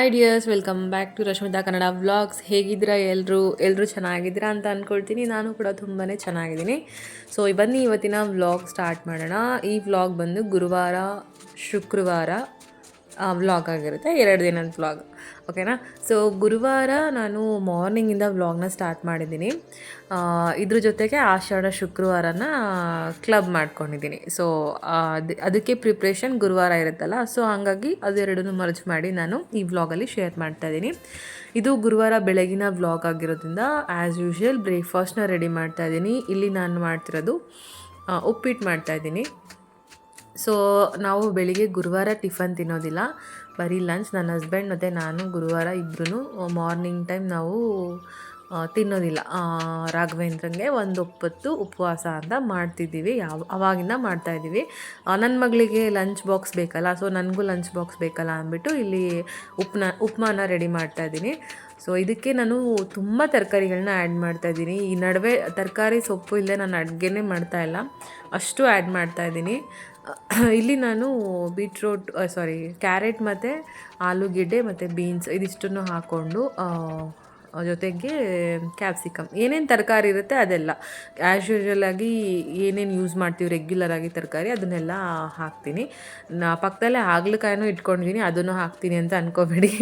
Hi dears, welcome back to Rashmita Kannada vlogs. ಹೇಗಿದ್ದೀರಾ ಎಲ್ಲರೂ ಚೆನ್ನಾಗಿದ್ದೀರಾ ಅಂತ ಅಂದ್ಕೊಳ್ತೀನಿ. ನಾನು ಕೂಡ ತುಂಬಾ ಚೆನ್ನಾಗಿದ್ದೀನಿ. ಸೊ ಬನ್ನಿ ಇವತ್ತಿನ ವ್ಲಾಗ್ ಸ್ಟಾರ್ಟ್ ಮಾಡೋಣ. ಈ ವ್ಲಾಗ್ ಬಂದು ಗುರುವಾರ ಶುಕ್ರವಾರ ವ್ಲಾಗ್ ಆಗಿರುತ್ತೆ, 2 ದಿನದ ವ್ಲಾಗ್. ಓಕೆನಾ. ಸೊ ಗುರುವಾರ ನಾನು ಮಾರ್ನಿಂಗಿಂದ ವ್ಲಾಗ್ನ ಸ್ಟಾರ್ಟ್ ಮಾಡಿದ್ದೀನಿ. ಇದ್ರ ಜೊತೆಗೆ ಆಷಾಢ ಶುಕ್ರವಾರನ ಕ್ಲಬ್ ಮಾಡ್ಕೊಂಡಿದ್ದೀನಿ. ಸೊ ಅದಕ್ಕೆ ಪ್ರಿಪ್ರೇಷನ್ ಗುರುವಾರ ಇರುತ್ತಲ್ಲ, ಸೊ ಹಾಗಾಗಿ ಅದೆರಡನ್ನೂ ಮರ್ಜ್ ಮಾಡಿ ನಾನು ಈ ವ್ಲಾಗಲ್ಲಿ ಶೇರ್ ಮಾಡ್ತಾಯಿದ್ದೀನಿ. ಇದು ಗುರುವಾರ ಬೆಳಗಿನ ವ್ಲಾಗ್ ಆಗಿರೋದ್ರಿಂದ ಆ್ಯಸ್ ಯೂಶ್ವಲ್ ಬ್ರೇಕ್ಫಾಸ್ಟ್ನ ರೆಡಿ ಮಾಡ್ತಾಯಿದ್ದೀನಿ. ಇಲ್ಲಿ ನಾನು ಮಾಡ್ತಿರೋದು ಉಪ್ಪಿಟ್ಟು ಮಾಡ್ತಾಯಿದ್ದೀನಿ. ಸೊ ನಾವು ಬೆಳಿಗ್ಗೆ ಗುರುವಾರ ಟಿಫನ್ ತಿನ್ನೋದಿಲ್ಲ, ಬರೀ ಲಂಚ್. ನನ್ನ ಹಸ್ಬೆಂಡ್ ಮತ್ತು ನಾನು ಗುರುವಾರ ಇಬ್ಬರೂ ಮಾರ್ನಿಂಗ್ ಟೈಮ್ ನಾವು ತಿನ್ನೋದಿಲ್ಲ. ರಾಘವೇಂದ್ರಂಗೆ ಒಂದು ಒಪ್ಪತ್ತು ಉಪವಾಸ ಅಂತ ಮಾಡ್ತಿದ್ದೀವಿ, ಅವಾಗಿಂದ ಮಾಡ್ತಾಯಿದ್ದೀವಿ. ನನ್ನ ಮಗಳಿಗೆ ಲಂಚ್ ಬಾಕ್ಸ್ ಬೇಕಲ್ಲ, ಸೊ ನನಗೂ ಲಂಚ್ ಬಾಕ್ಸ್ ಬೇಕಲ್ಲ ಅಂದ್ಬಿಟ್ಟು ಇಲ್ಲಿ ಉಪ್ಮಾನ ರೆಡಿ ಮಾಡ್ತಾಯಿದ್ದೀನಿ. ಸೊ ಇದಕ್ಕೆ ನಾನು ತುಂಬ ತರಕಾರಿಗಳನ್ನ ಆ್ಯಡ್ ಮಾಡ್ತಾಯಿದ್ದೀನಿ. ಈ ನಡುವೆ ತರಕಾರಿ ಸೊಪ್ಪು ಇಲ್ಲದೆ ನಾನು ಅಡುಗೆನೇ ಮಾಡ್ತಾಯಿಲ್ಲ, ಅಷ್ಟು ಆ್ಯಡ್ ಮಾಡ್ತಾಯಿದ್ದೀನಿ. ಇಲ್ಲಿ ನಾನು ಕ್ಯಾರೆಟ್ ಮತ್ತು ಆಲೂಗೆಡ್ಡೆ ಮತ್ತು ಬೀನ್ಸ್ ಇದಿಷ್ಟನ್ನು ಹಾಕ್ಕೊಂಡು ಜೊತೆಗೆ ಕ್ಯಾಪ್ಸಿಕಮ್, ಏನೇನು ತರಕಾರಿ ಇರುತ್ತೆ ಅದೆಲ್ಲ ಆ್ಯಸ್ ಯೂಶ್ವಲಾಗಿ ಏನೇನು ಯೂಸ್ ಮಾಡ್ತೀವಿ ರೆಗ್ಯುಲರಾಗಿ ತರಕಾರಿ ಅದನ್ನೆಲ್ಲ ಹಾಕ್ತೀನಿ. ಪಕ್ಕದಲ್ಲೇ ಹಾಗಲಕಾಯಿನೂ ಇಟ್ಕೊಂಡಿದ್ದೀನಿ, ಅದನ್ನು ಹಾಕ್ತೀನಿ ಅಂತ ಅಂದ್ಕೋಬೇಡಿ,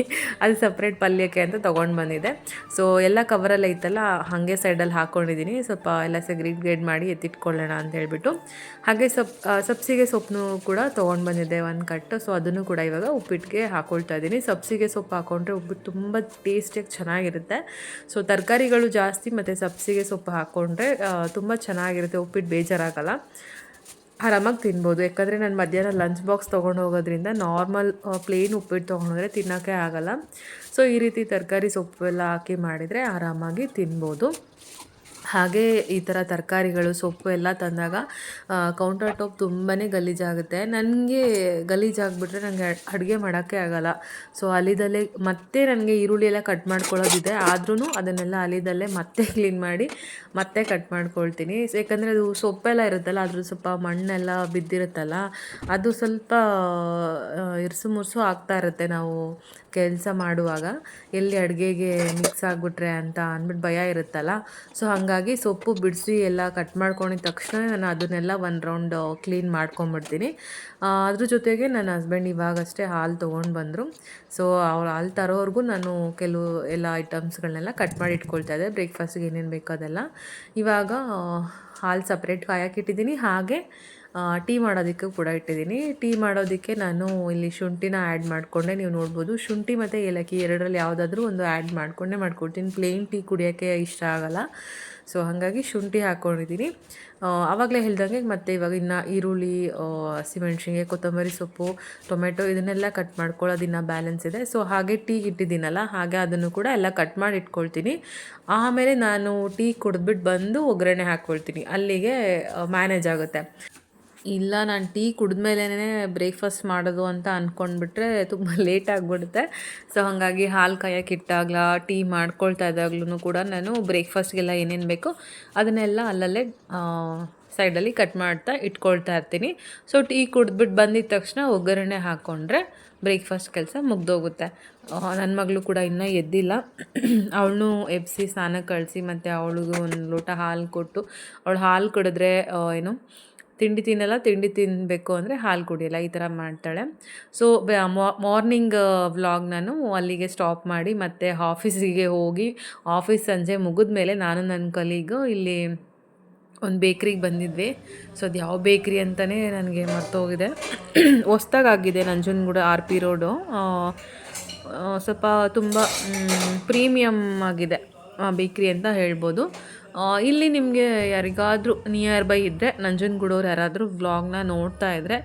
ಅದು ಸಪ್ರೇಟ್ ಪಲ್ಯಕ್ಕೆ ಅಂತ ತೊಗೊಂಡು ಬಂದಿದ್ದೆ. ಸೊ ಎಲ್ಲ ಕವರಲ್ಲಿ ಐತಲ್ಲ ಹಾಗೆ ಸೈಡಲ್ಲಿ ಹಾಕ್ಕೊಂಡಿದ್ದೀನಿ. ಸ್ವಲ್ಪ ಎಲ್ಲ ಸೆಗ್ರಿಗೇಟ್ ಮಾಡಿ ಎತ್ತಿಟ್ಕೊಳ್ಳೋಣ ಅಂತ ಹೇಳ್ಬಿಟ್ಟು. ಹಾಗೆ ಸಬ್ಸಿಗೆ ಸೊಪ್ಪನ್ನು ಕೂಡ ತೊಗೊಂಡು ಬಂದಿದ್ದೆ ಒಂದು ಕಟ್ಟು. ಸೊ ಅದನ್ನು ಕೂಡ ಇವಾಗ ಉಪ್ಪಿಟ್ಟಿಗೆ ಹಾಕ್ಕೊಳ್ತಾ ಇದ್ದೀನಿ. ಸಬ್ಸಿಗೆ ಸೊಪ್ಪು ಹಾಕ್ಕೊಂಡ್ರೆ ಉಪ್ಪಿಟ್ಟು ತುಂಬ ಟೇಸ್ಟಿಯಾಗಿ ಚೆನ್ನಾಗಿರುತ್ತೆ. ಸೊ ತರಕಾರಿಗಳು ಜಾಸ್ತಿ ಮತ್ತು ಸಬ್ಸಿಗೆ ಸೊಪ್ಪು ಹಾಕ್ಕೊಂಡ್ರೆ ತುಂಬ ಚೆನ್ನಾಗಿರುತ್ತೆ, ಉಪ್ಪಿಟ್ಟು ಬೇಜಾರಾಗಲ್ಲ, ಆರಾಮಾಗಿ ತಿನ್ಬೋದು. ಯಾಕಂದರೆ ನಾನು ಮಧ್ಯಾಹ್ನ ಲಂಚ್ ಬಾಕ್ಸ್ ತೊಗೊಂಡು ಹೋಗೋದ್ರಿಂದ ನಾರ್ಮಲ್ ಪ್ಲೇನ್ ಉಪ್ಪಿಟ್ಟು ತೊಗೊಂಡೋದ್ರೆ ತಿನ್ನೋಕ್ಕೆ ಆಗಲ್ಲ. ಸೊ ಈ ರೀತಿ ತರಕಾರಿ ಸೊಪ್ಪು ಎಲ್ಲ ಹಾಕಿ ಮಾಡಿದರೆ ಆರಾಮಾಗಿ ತಿನ್ಬೋದು. ಹಾಗೆ ಈ ಥರ ತರಕಾರಿಗಳು ಸೊಪ್ಪು ಎಲ್ಲ ತಂದಾಗ ಕೌಂಟರ್ ಟಾಪ್ ತುಂಬಾ ಗಲೀಜಾಗುತ್ತೆ. ನನಗೆ ಗಲೀಜಾಗಿಬಿಟ್ರೆ ನನಗೆ ಅಡುಗೆ ಮಾಡೋಕ್ಕೆ ಆಗೋಲ್ಲ. ಸೊ ಅಲ್ಲಿದಲ್ಲೇ ಮತ್ತೆ ನನಗೆ ಈರುಳ್ಳಿ ಎಲ್ಲ ಕಟ್ ಮಾಡ್ಕೊಳ್ಳೋದಿದೆ, ಆದ್ರೂ ಅದನ್ನೆಲ್ಲ ಅಲ್ಲಿದಲ್ಲೇ ಮತ್ತೆ ಕ್ಲೀನ್ ಮಾಡಿ ಮತ್ತೆ ಕಟ್ ಮಾಡ್ಕೊಳ್ತೀನಿ. ಯಾಕಂದರೆ ಅದು ಸೊಪ್ಪೆಲ್ಲ ಇರುತ್ತಲ್ಲ, ಅದ್ರ ಸ್ವಲ್ಪ ಮಣ್ಣೆಲ್ಲ ಬಿದ್ದಿರುತ್ತಲ್ಲ, ಅದು ಸ್ವಲ್ಪ ಇರ್ಸು ಮುರ್ಸು ಆಗ್ತಾ ಇರುತ್ತೆ ನಾವು ಕೆಲಸ ಮಾಡುವಾಗ, ಎಲ್ಲಿ ಅಡುಗೆಗೆ ಮಿಕ್ಸ್ ಆಗಿಬಿಟ್ರೆ ಅಂತ ಅಂದ್ಬಿಟ್ಟು ಭಯ ಇರುತ್ತಲ್ಲ. ಸೊ ಹಾಗಾಗಿ ಸೊಪ್ಪು ಬಿಡಿಸಿ ಎಲ್ಲ ಕಟ್ ಮಾಡ್ಕೊಂಡಿದ ತಕ್ಷಣ ನಾನು ಅದನ್ನೆಲ್ಲ ಒಂದು ರೌಂಡ್ ಕ್ಲೀನ್ ಮಾಡ್ಕೊಂಬಿಡ್ತೀನಿ. ಅದ್ರ ಜೊತೆಗೆ ನನ್ನ ಹಸ್ಬೆಂಡ್ ಇವಾಗಷ್ಟೇ ಹಾಲು ತೊಗೊಂಡು ಬಂದರು. ಸೊ ಅವ್ರು ಹಾಲು ತರೋವರೆಗೂ ನಾನು ಕೆಲವು ಎಲ್ಲ ಐಟಮ್ಸ್ಗಳನ್ನೆಲ್ಲ ಕಟ್ ಮಾಡಿ ಇಟ್ಕೊಳ್ತಾ ಇದ್ದೆ, ಬ್ರೇಕ್ಫಾಸ್ಟಿಗೆ ಏನೇನು ಬೇಕೋ ಅದೆಲ್ಲ. ಇವಾಗ ಹಾಲು ಸಪ್ರೇಟ್ ಕಾಯಕ್ಕಿಟ್ಟಿದ್ದೀನಿ. ಹಾಗೆ ಟೀ ಮಾಡೋದಕ್ಕೆ ಕೂಡ ಇಟ್ಟಿದ್ದೀನಿ. ಟೀ ಮಾಡೋದಕ್ಕೆ ನಾನು ಇಲ್ಲಿ ಶುಂಠಿನ ಆ್ಯಡ್ ಮಾಡಿಕೊಂಡೆ, ನೀವು ನೋಡ್ಬೋದು. ಶುಂಠಿ ಮತ್ತು ಏಲಕ್ಕಿ ಎರಡರಲ್ಲಿ ಯಾವುದಾದ್ರೂ ಒಂದು ಆ್ಯಡ್ ಮಾಡ್ಕೊಳ್ತೀನಿ. ಪ್ಲೇನ್ ಟೀ ಕುಡಿಯೋಕ್ಕೆ ಇಷ್ಟ ಆಗೋಲ್ಲ. ಸೊ ಹಾಗಾಗಿ ಶುಂಠಿ ಹಾಕ್ಕೊಂಡಿದ್ದೀನಿ. ಆವಾಗಲೇ ಹೇಳ್ದಂಗೆ ಮತ್ತು ಇವಾಗ ಇನ್ನು ಈರುಳ್ಳಿ, ಹಸಿಮೆಣ್ಸಿನ್ಕಾಯಿ, ಕೊತ್ತಂಬರಿ ಸೊಪ್ಪು, ಟೊಮೆಟೊ ಇದನ್ನೆಲ್ಲ ಕಟ್ ಮಾಡ್ಕೊಳ್ಳೋದು ಇನ್ನೂ ಬ್ಯಾಲೆನ್ಸ್ ಇದೆ. ಸೊ ಹಾಗೆ ಟೀಗೆ ಇಟ್ಟಿದ್ದೀನಲ್ಲ, ಹಾಗೆ ಅದನ್ನು ಕೂಡ ಎಲ್ಲ ಕಟ್ ಮಾಡಿ ಇಟ್ಕೊಳ್ತೀನಿ. ಆಮೇಲೆ ನಾನು ಟೀ ಕುಡಿದ್ಬಿಟ್ಟು ಬಂದು ಒಗ್ಗರಣೆ ಹಾಕ್ಕೊಳ್ತೀನಿ, ಅಲ್ಲಿಗೆ ಮ್ಯಾನೇಜ್ ಆಗುತ್ತೆ. ಇಲ್ಲ ನಾನು ಟೀ ಕುಡಿದ್ಮೇಲೇ ಬ್ರೇಕ್ಫಾಸ್ಟ್ ಮಾಡೋದು ಅಂತ ಅಂದ್ಕೊಂಡ್ಬಿಟ್ರೆ ತುಂಬ ಲೇಟ್ ಆಗಿಬಿಡುತ್ತೆ. ಸೊ ಹಾಗಾಗಿ ಹಾಲು ಕಾಯಕ್ಕೆ ಇಟ್ಟಾಗಲ ಟೀ ಮಾಡ್ಕೊಳ್ತಾ ಇದ್ದಾಗ್ಲೂ ಕೂಡ ನಾನು ಬ್ರೇಕ್ಫಾಸ್ಟ್ಗೆಲ್ಲ ಏನೇನು ಬೇಕೋ ಅದನ್ನೆಲ್ಲ ಅಲ್ಲಲ್ಲೇ ಸೈಡಲ್ಲಿ ಕಟ್ ಮಾಡ್ತಾ ಇಟ್ಕೊಳ್ತಾ ಇರ್ತೀನಿ. ಸೊ ಟೀ ಕುಡಿದ್ಬಿಟ್ಟು ಬಂದಿದ್ದ ತಕ್ಷಣ ಒಗ್ಗರಣೆ ಹಾಕ್ಕೊಂಡ್ರೆ ಬ್ರೇಕ್ಫಾಸ್ಟ್ ಕೆಲಸ ಮುಗ್ದೋಗುತ್ತೆ. ನನ್ನ ಮಗಳು ಕೂಡ ಇನ್ನೂ ಎದ್ದಿಲ್ಲ, ಅವಳನ್ನೂ ಎಬ್ಬಿಸಿ ಸ್ನಾನಕ್ಕೆ ಕಳಿಸಿ ಮತ್ತು ಅವಳಿಗೂ ಒಂದು ಲೋಟ ಹಾಲು ಕೊಟ್ಟು, ಅವಳು ಹಾಲು ಕುಡಿದ್ರೆ ತಿಂಡಿ ತಿನ್ನಲ್ಲ, ತಿಂಡಿ ತಿನ್ನಬೇಕು ಅಂದರೆ ಹಾಲು ಕುಡಿಯಲ್ಲ, ಈ ಥರ ಮಾಡ್ತಾಳೆ. ಸೊ ಮಾರ್ನಿಂಗ್ ವ್ಲಾಗ್ ನಾನು ಅಲ್ಲಿಗೆ ಸ್ಟಾಪ್ ಮಾಡಿ ಮತ್ತೆ ಆಫೀಸಿಗೆ ಹೋಗಿ, ಆಫೀಸ್ ಸಂಜೆ ಮುಗಿದ ಮೇಲೆ ನಾನು ನನ್ನ ಕಲೀಗು ಇಲ್ಲಿ ಒಂದು ಬೇಕ್ರಿಗೆ ಬಂದಿದ್ವಿ. ಸೊ ಅದು ಯಾವ ಬೇಕ್ರಿ ಅಂತಲೇ ನನಗೆ ಮರ್ತೋಗಿದೆ, ಹೊಸ್ದಾಗಾಗಿದೆ, ನಂಜನಗೂಡು RP ರೋಡು. ಸ್ವಲ್ಪ ತುಂಬ ಪ್ರೀಮಿಯಮ್ ಆಗಿದೆ ಬೇಕ್ರಿ ಅಂತ ಹೇಳ್ಬೋದು. ಇಲ್ಲಿ ನಿಮಗೆ ಯಾರಿಗಾದರೂ ನಿಯರ್ ಬೈ ಇದ್ದರೆ, ನಂಜನಗೂಡವ್ರು ಯಾರಾದರೂ ವ್ಲಾಗ್ನ ನೋಡ್ತಾ ಇದ್ದರೆ,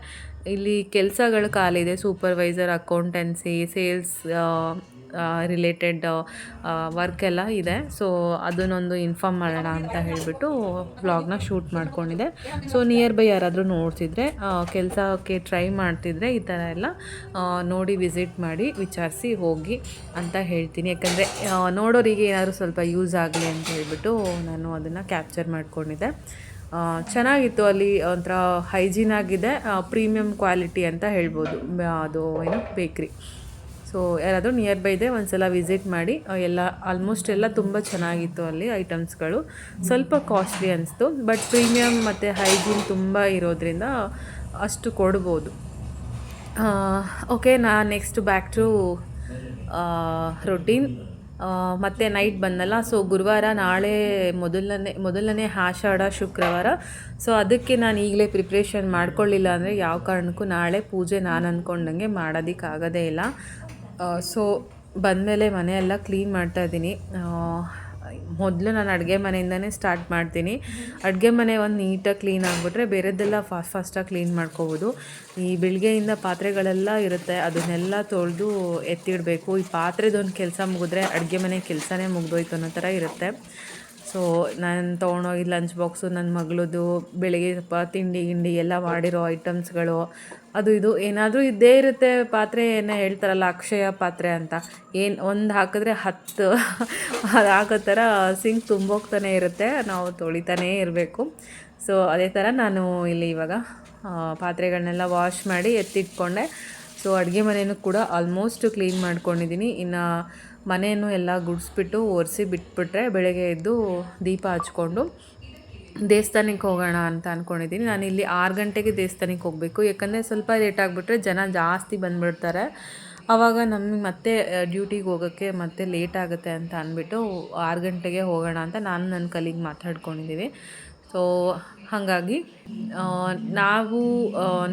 ಇಲ್ಲಿ ಕೆಲಸಗಳು ಖಾಲಿದೆ. Supervisor, accountancy, sales related work ಎಲ್ಲ ಇದೆ. ಸೊ ಅದನ್ನೊಂದು ಇನ್ಫಾರ್ಮ್ ಮಾಡೋಣ ಅಂತ ಹೇಳಿಬಿಟ್ಟು ವ್ಲಾಗ್ನ ಶೂಟ್ ಮಾಡ್ಕೊಂಡಿದ್ದೆ. ಸೊ ನಿಯರ್ ಬೈ ಯಾರಾದರೂ ನೋಡ್ತಿದ್ರೆ, ಕೆಲಸಕ್ಕೆ ಟ್ರೈ ಮಾಡ್ತಿದ್ರೆ ಈ ಥರ ಎಲ್ಲ ನೋಡಿ ವಿಸಿಟ್ ಮಾಡಿ ವಿಚಾರಿಸಿ ಹೋಗಿ ಅಂತ ಹೇಳ್ತೀನಿ. ಯಾಕಂದರೆ ನೋಡೋರಿಗೆ ಏನಾದರೂ ಸ್ವಲ್ಪ ಯೂಸ್ ಆಗಲಿ ಅಂತ ಹೇಳ್ಬಿಟ್ಟು ನಾನು ಅದನ್ನು ಕ್ಯಾಪ್ಚರ್ ಮಾಡ್ಕೊಂಡಿದ್ದೆ. ಚೆನ್ನಾಗಿತ್ತು, ಅಲ್ಲಿ ಒಂಥರ ಹೈಜೀನ್ ಆಗಿದೆ, ಪ್ರೀಮಿಯಮ್ ಕ್ವಾಲಿಟಿ ಅಂತ ಹೇಳ್ಬೋದು ಅದು ಬೇಕ್ರಿ. ಸೊ ಯಾರಾದರೂ ನಿಯರ್ ಬೈ ಇದೆ ಒಂದು ಸಲ ವಿಸಿಟ್ ಮಾಡಿ. ಎಲ್ಲ ಆಲ್ಮೋಸ್ಟ್ ಎಲ್ಲ ತುಂಬ ಚೆನ್ನಾಗಿತ್ತು ಅಲ್ಲಿ ಐಟಮ್ಸ್ಗಳು. ಸ್ವಲ್ಪ ಕಾಸ್ಟ್ಲಿ ಅನಿಸ್ತು, ಬಟ್ ಪ್ರೀಮಿಯಮ್ ಮತ್ತು ಹೈಜೀನ್ ತುಂಬ ಇರೋದ್ರಿಂದ ಅಷ್ಟು ಕೊಡ್ಬೋದು. Okay, next back to routine. ಮತ್ತು ನೈಟ್ ಬಂದಲ್ಲ, ಸೊ ಗುರುವಾರ ನಾಳೆ ಮೊದಲನೇ ಆಷಾಢ ಶುಕ್ರವಾರ. ಸೊ ಅದಕ್ಕೆ ನಾನು ಈಗಲೇ ಪ್ರಿಪ್ರೇಷನ್ ಮಾಡ್ಕೊಳ್ಳಿಲ್ಲ ಅಂದರೆ ಯಾವ ಕಾರಣಕ್ಕೂ ನಾಳೆ ಪೂಜೆ ನಾನು ಅಂದ್ಕೊಂಡಂಗೆ ಮಾಡೋದಕ್ಕಾಗೋದೇ ಇಲ್ಲ. ಸೊ ಬಂದಮೇಲೆ ಮನೆಯೆಲ್ಲ ಕ್ಲೀನ್ ಮಾಡ್ತಾಯಿದ್ದೀನಿ. ಮೊದಲು ನಾನು ಅಡುಗೆ ಮನೆಯಿಂದನೇ ಸ್ಟಾರ್ಟ್ ಮಾಡ್ತೀನಿ. ಅಡುಗೆ ಮನೆ ಒಂದು ನೀಟಾಗಿ ಕ್ಲೀನ್ ಆಗಿಬಿಟ್ರೆ ಬೇರೆದ್ದೆಲ್ಲ ಫಾಸ್ಟಾಗಿ ಕ್ಲೀನ್ ಮಾಡ್ಕೋಬೋದು. ಈ ಬೆಳಗ್ಗೆಯಿಂದ ಪಾತ್ರೆಗಳೆಲ್ಲ ಇರುತ್ತೆ, ಅದನ್ನೆಲ್ಲ ತೊಳೆದು ಎತ್ತಿಡಬೇಕು. ಈ ಪಾತ್ರೆದೊಂದು ಕೆಲಸ ಮುಗಿದ್ರೆ ಅಡುಗೆ ಮನೆ ಕೆಲಸನೇ ಮುಗಿದೋಯ್ತು ಅನ್ನೋ ಥರ ಇರುತ್ತೆ. ಸೊ ನಾನು ತೊಗೊಂಡೋಗಿ ಲಂಚ್ ಬಾಕ್ಸು, ನನ್ನ ಮಗಳದು ಬೆಳಗ್ಗೆ ಸ್ವಲ್ಪ ತಿಂಡಿ ಎಲ್ಲ ಮಾಡಿರೋ ಐಟಮ್ಸ್ಗಳು, ಅದು ಇದು ಏನಾದರೂ ಇದ್ದೇ ಇರುತ್ತೆ. ಪಾತ್ರೆ ಏನೋ ಹೇಳ್ತಾರಲ್ಲ ಅಕ್ಷಯ ಪಾತ್ರೆ ಅಂತ, ಏನು ಒಂದು ಹಾಕಿದ್ರೆ 10 ಆಗೋ ಥರ ಸಿಂಕ್ ತುಂಬೋಗ್ತಾನೆ ಇರುತ್ತೆ, ನಾವು ತೊಳಿತಾನೇ ಇರಬೇಕು. ಸೊ ಅದೇ ಥರ ನಾನು ಇಲ್ಲಿ ಇವಾಗ ಪಾತ್ರೆಗಳನ್ನೆಲ್ಲ ವಾಶ್ ಮಾಡಿ ಎತ್ತಿಟ್ಕೊಂಡೆ. ಸೊ ಅಡುಗೆ ಮನೆಯೂ ಕೂಡ ಆಲ್ಮೋಸ್ಟ್ ಕ್ಲೀನ್ ಮಾಡ್ಕೊಂಡಿದ್ದೀನಿ. ಇನ್ನು ಮನೆಯನ್ನು ಎಲ್ಲ ಗುಡಿಸ್ಬಿಟ್ಟು ಒರೆಸಿ ಬಿಟ್ಬಿಟ್ರೆ ಬೆಳಗ್ಗೆ ಎದ್ದು ದೀಪ ಹಚ್ಕೊಂಡು ದೇವಸ್ಥಾನಕ್ಕೆ ಹೋಗೋಣ ಅಂತ ಅಂದ್ಕೊಂಡಿದ್ದೀನಿ. ನಾನಿಲ್ಲಿ 6 ಗಂಟೆಗೆ ದೇವಸ್ಥಾನಕ್ಕೆ ಹೋಗಬೇಕು, ಯಾಕಂದರೆ ಸ್ವಲ್ಪ ಲೇಟ್ ಆಗಿಬಿಟ್ರೆ ಜನ ಜಾಸ್ತಿ ಬಂದುಬಿಡ್ತಾರೆ. ಆವಾಗ ನಮಗೆ ಮತ್ತೆ ಡ್ಯೂಟಿಗೆ ಹೋಗೋಕ್ಕೆ ಮತ್ತೆ ಲೇಟ್ ಆಗುತ್ತೆ ಅಂತ ಅಂದ್ಬಿಟ್ಟು 6 ಗಂಟೆಗೆ ಹೋಗೋಣ ಅಂತ ನಾನು ನನ್ನ ಕಲೀಗ್ ಮಾತಾಡ್ಕೊಂಡಿದ್ದೀವಿ. ಸೊ ಹಾಗಾಗಿ ನಾವು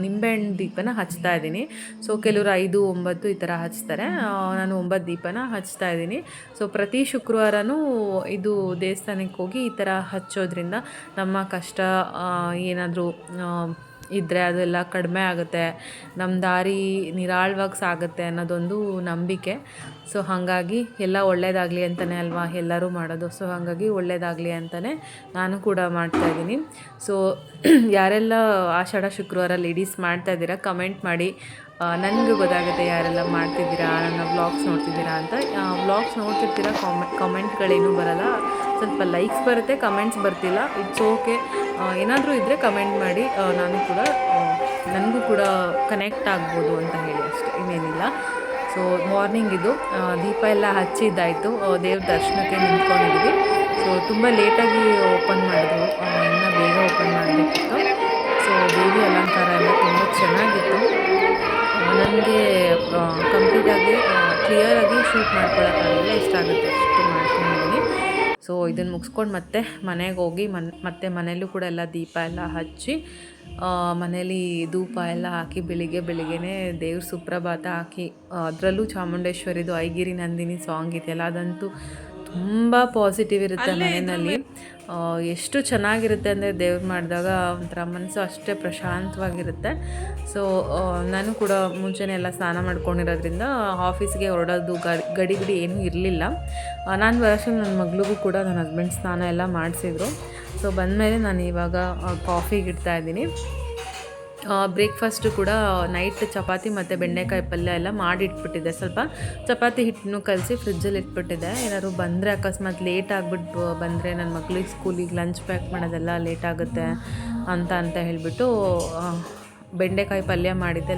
ನಿಂಬೆಹಣ್ಣು ದೀಪನ ಹಚ್ತಾ ಇದ್ದೀನಿ. ಸೊ ಕೆಲವರು 5, 9 ಈ ಥರ ಹಚ್ತಾರೆ. ನಾನು 9 ದೀಪನ ಹಚ್ತಾ ಇದ್ದೀನಿ. ಸೊ ಪ್ರತಿ ಶುಕ್ರವಾರನೂ ಇದು ದೇವಸ್ಥಾನಕ್ಕೆ ಹೋಗಿ ಈ ಥರ ಹಚ್ಚೋದ್ರಿಂದ ನಮ್ಮ ಕಷ್ಟ ಏನಾದರೂ ಇದ್ದರೆ ಅದೆಲ್ಲ ಕಡಿಮೆ ಆಗುತ್ತೆ, ನಮ್ಮ ದಾರಿ ನಿರಾಳವಾಗಿ ಸಾಗುತ್ತೆ ಅನ್ನೋದೊಂದು ನಂಬಿಕೆ. ಸೊ ಹಾಗಾಗಿ ಎಲ್ಲ ಒಳ್ಳೆಯದಾಗಲಿ ಅಂತಲೇ ಅಲ್ವಾ ಎಲ್ಲರೂ ಮಾಡೋದು. ಸೊ ಹಾಗಾಗಿ ಒಳ್ಳೆಯದಾಗಲಿ ಅಂತಲೇ ನಾನು ಕೂಡ ಮಾಡ್ತಾಯಿದ್ದೀನಿ. ಸೊ ಯಾರೆಲ್ಲ ಆಷಾಢ ಶುಕ್ರವಾರ ಲೇಡೀಸ್ ಮಾಡ್ತಾಯಿದ್ದೀರಾ ಕಮೆಂಟ್ ಮಾಡಿ, ನನಗೂ ಗೊತ್ತಾಗುತ್ತೆ ಯಾರೆಲ್ಲ ಮಾಡ್ತಿದ್ದೀರಾ, ನನ್ನ ವ್ಲಾಗ್ಸ್ ನೋಡ್ತಿದ್ದೀರಾ ಅಂತ. ವ್ಲಾಗ್ಸ್ ನೋಡ್ತಿರ್ತೀರಾ, ಕಮೆಂಟ್ಗಳೇನೂ ಬರೋಲ್ಲ, ಸ್ವಲ್ಪ ಲೈಕ್ಸ್ ಬರುತ್ತೆ, ಕಮೆಂಟ್ಸ್ ಬರ್ತಿಲ್ಲ. ಇಟ್ಸ್ ಓಕೆ, ಏನಾದರೂ ಇದ್ದರೆ ಕಮೆಂಟ್ ಮಾಡಿ, ನನಗೂ ಕೂಡ ಕನೆಕ್ಟ್ ಆಗ್ಬೋದು ಅಂತ ಹೇಳಿ ಅಷ್ಟೇ, ಇನ್ನೇನಿಲ್ಲ. ಸೊ ಮಾರ್ನಿಂಗ್ ಇದು ದೀಪ ಎಲ್ಲ ಹಚ್ಚಿದ್ದಾಯಿತು, ದೇವ್ರ ದರ್ಶನಕ್ಕೆ ನಿಂತ್ಕೊಂಡಿದ್ವಿ. ಸೊ ತುಂಬ ಲೇಟಾಗಿ ಓಪನ್ ಮಾಡಿದ್ರು, ಇನ್ನೂ ಬೇಗ ಓಪನ್ ಮಾಡಬೇಕಿತ್ತು. ಸೊ ದೇವಿ ಅಲಂಕಾರ ಎಲ್ಲ ತುಂಬ ಚೆನ್ನಾಗಿತ್ತು. ನನಗೆ ಕಂಪ್ಲೀಟಾಗಿ ಕ್ಲಿಯರಾಗಿ ಶೂಟ್ ಮಾಡ್ಕೊಳ್ಳೋಕ್ಕಾಗಲಿಲ್ಲ, ಎಷ್ಟಾಗುತ್ತೆ ಅಷ್ಟು ಮಾಡ್ಕೊಂಡಿದ್ದೀನಿ. ಸೊ ಇದನ್ನು ಮುಗಿಸ್ಕೊಂಡು ಮತ್ತೆ ಮನೆಗೆ ಹೋಗಿ ಮತ್ತೆ ಮನೆಯಲ್ಲೂ ಕೂಡ ಎಲ್ಲ ದೀಪ ಎಲ್ಲ ಹಚ್ಚಿ ಮನೇಲಿ ಧೂಪ ಎಲ್ಲ ಹಾಕಿ ಬೆಳಿಗ್ಗೆನೇ ದೇವ್ರ ಸುಪ್ರಭಾತ ಹಾಕಿ, ಅದರಲ್ಲೂ ಚಾಮುಂಡೇಶ್ವರಿದು ಐಗಿರಿ ನಂದಿನಿ ಸಾಂಗ್ ಇದೆಯಲ್ಲ, ಅದಂತೂ ತುಂಬ ಪಾಸಿಟಿವ್ ಇರುತ್ತೆ ಮನೆಯಲ್ಲಿ. ಎಷ್ಟು ಚೆನ್ನಾಗಿರುತ್ತೆ ಅಂದರೆ ದೇವ್ರು ಮಾಡಿದಾಗ ಒಂಥರ ಮನಸ್ಸು ಅಷ್ಟೇ ಪ್ರಶಾಂತವಾಗಿರುತ್ತೆ. ಸೊ ನಾನು ಕೂಡ ಮುಂಚೆನೇ ಎಲ್ಲ ಸ್ನಾನ ಮಾಡ್ಕೊಂಡಿರೋದ್ರಿಂದ ಆಫೀಸ್ಗೆ ಹೊರಡೋದು ಗಡಿಬಿಡಿ ಏನೂ ಇರಲಿಲ್ಲ. ನಾನು ಬರೋಷ್ಟು ನನ್ನ ಮಗಳಿಗೂ ಕೂಡ ನನ್ನ ಹಸ್ಬೆಂಡ್ ಸ್ನಾನ ಎಲ್ಲ ಮಾಡಿಸಿದ್ರು. ಸೊ ಬಂದಮೇಲೆ ನಾನು ಇವಾಗ ಕಾಫಿಗೆ ಇಡ್ತಾಯಿದ್ದೀನಿ. ಬ್ರೇಕ್ಫಾಸ್ಟು ಕೂಡ ನೈಟ್ ಚಪಾತಿ ಮತ್ತು ಬೆಂಡೆಕಾಯಿ ಪಲ್ಯ ಎಲ್ಲ ಮಾಡಿಟ್ಬಿಟ್ಟಿದ್ದೆ. ಸ್ವಲ್ಪ ಚಪಾತಿ ಹಿಟ್ಟನ್ನು ಕಲಸಿ ಫ್ರಿಜ್ಜಲ್ಲಿ ಇಟ್ಬಿಟ್ಟಿದ್ದೆ. ಏನಾದ್ರು ಬಂದರೆ ಅಕಸ್ಮಾತ್ ಲೇಟ್ ಆಗಿಬಿಟ್ಟು ಬಂದರೆ ನನ್ನ ಮಕ್ಳಿಗೆ ಸ್ಕೂಲಿಗೆ ಲಂಚ್ ಪ್ಯಾಕ್ ಮಾಡೋದೆಲ್ಲ ಲೇಟ್ ಆಗುತ್ತೆ ಅಂತ ಹೇಳಿಬಿಟ್ಟು ಬೆಂಡೆಕಾಯಿ ಪಲ್ಯ ಮಾಡಿದ್ದೆ,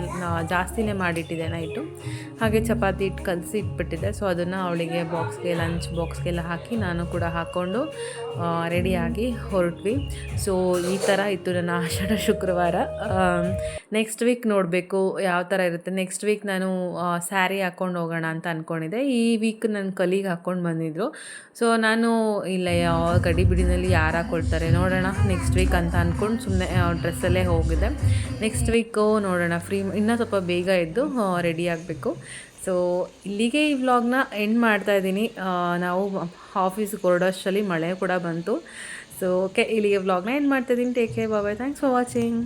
ಜಾಸ್ತಿನೇ ಮಾಡಿಟ್ಟಿದ್ದೆ ನೈಟು. ಹಾಗೆ ಚಪಾತಿ ಹಿಟ್ಟು ಕಲಸಿ ಇಟ್ಬಿಟ್ಟಿದ್ದೆ. ಸೊ ಅದನ್ನು ಅವಳಿಗೆ ಲಂಚ್ ಬಾಕ್ಸ್ಗೆಲ್ಲ ಹಾಕಿ ನಾನು ಕೂಡ ಹಾಕ್ಕೊಂಡು ರೆಡಿಯಾಗಿ ಹೊರಟ್ವಿ. ಸೊ ಈ ಥರ ಇತ್ತು ನನ್ನ ಆಷಾಢ ಶುಕ್ರವಾರ. ನೆಕ್ಸ್ಟ್ ವೀಕ್ ನೋಡಬೇಕು ಯಾವ ಥರ ಇರುತ್ತೆ. ನೆಕ್ಸ್ಟ್ ವೀಕ್ ನಾನು ಸ್ಯಾರಿ ಹಾಕ್ಕೊಂಡು ಹೋಗೋಣ ಅಂತ ಅಂದ್ಕೊಂಡಿದ್ದೆ. ಈ ವೀಕ್ ನನ್ನ ಕಲೀಗ್ ಹಾಕ್ಕೊಂಡು ಬಂದಿದ್ದರು. ಸೊ ನಾನು ಇಲ್ಲ, ಯಾವ ಗಡಿಬಿಡಿನಲ್ಲಿ ಯಾರು ಹಾಕ್ಕೊಳ್ತಾರೆ ನೋಡೋಣ ನೆಕ್ಸ್ಟ್ ವೀಕ್ ಅಂತ ಅಂದ್ಕೊಂಡು ಸುಮ್ಮನೆ ಡ್ರೆಸ್ಸಲ್ಲೇ ಹೋಗಿದೆ. ನೆಕ್ಸ್ಟ್ ವೀಕು ನೋಡೋಣ, ಇನ್ನೂ ಸ್ವಲ್ಪ ಬೇಗ ಎದ್ದು ರೆಡಿ ಆಗಬೇಕು. ಸೊ ಇಲ್ಲಿಗೆ ಈ ವ್ಲಾಗ್ನ ಎಂಡ್ ಮಾಡ್ತಾಯಿದ್ದೀನಿ. ನಾವು ಆಫೀಸ್ಗೆ ಹೊರಡೋಷ್ಟರಲ್ಲಿ ಮಳೆ ಕೂಡ ಬಂತು. ಸೊ ಓಕೆ, ಇಲ್ಲಿಗೆ ವ್ಲಾಗ್ನ ಎಂಡ್ ಮಾಡ್ತಾಯಿದ್ದೀನಿ. Take care, bye, thanks for watching.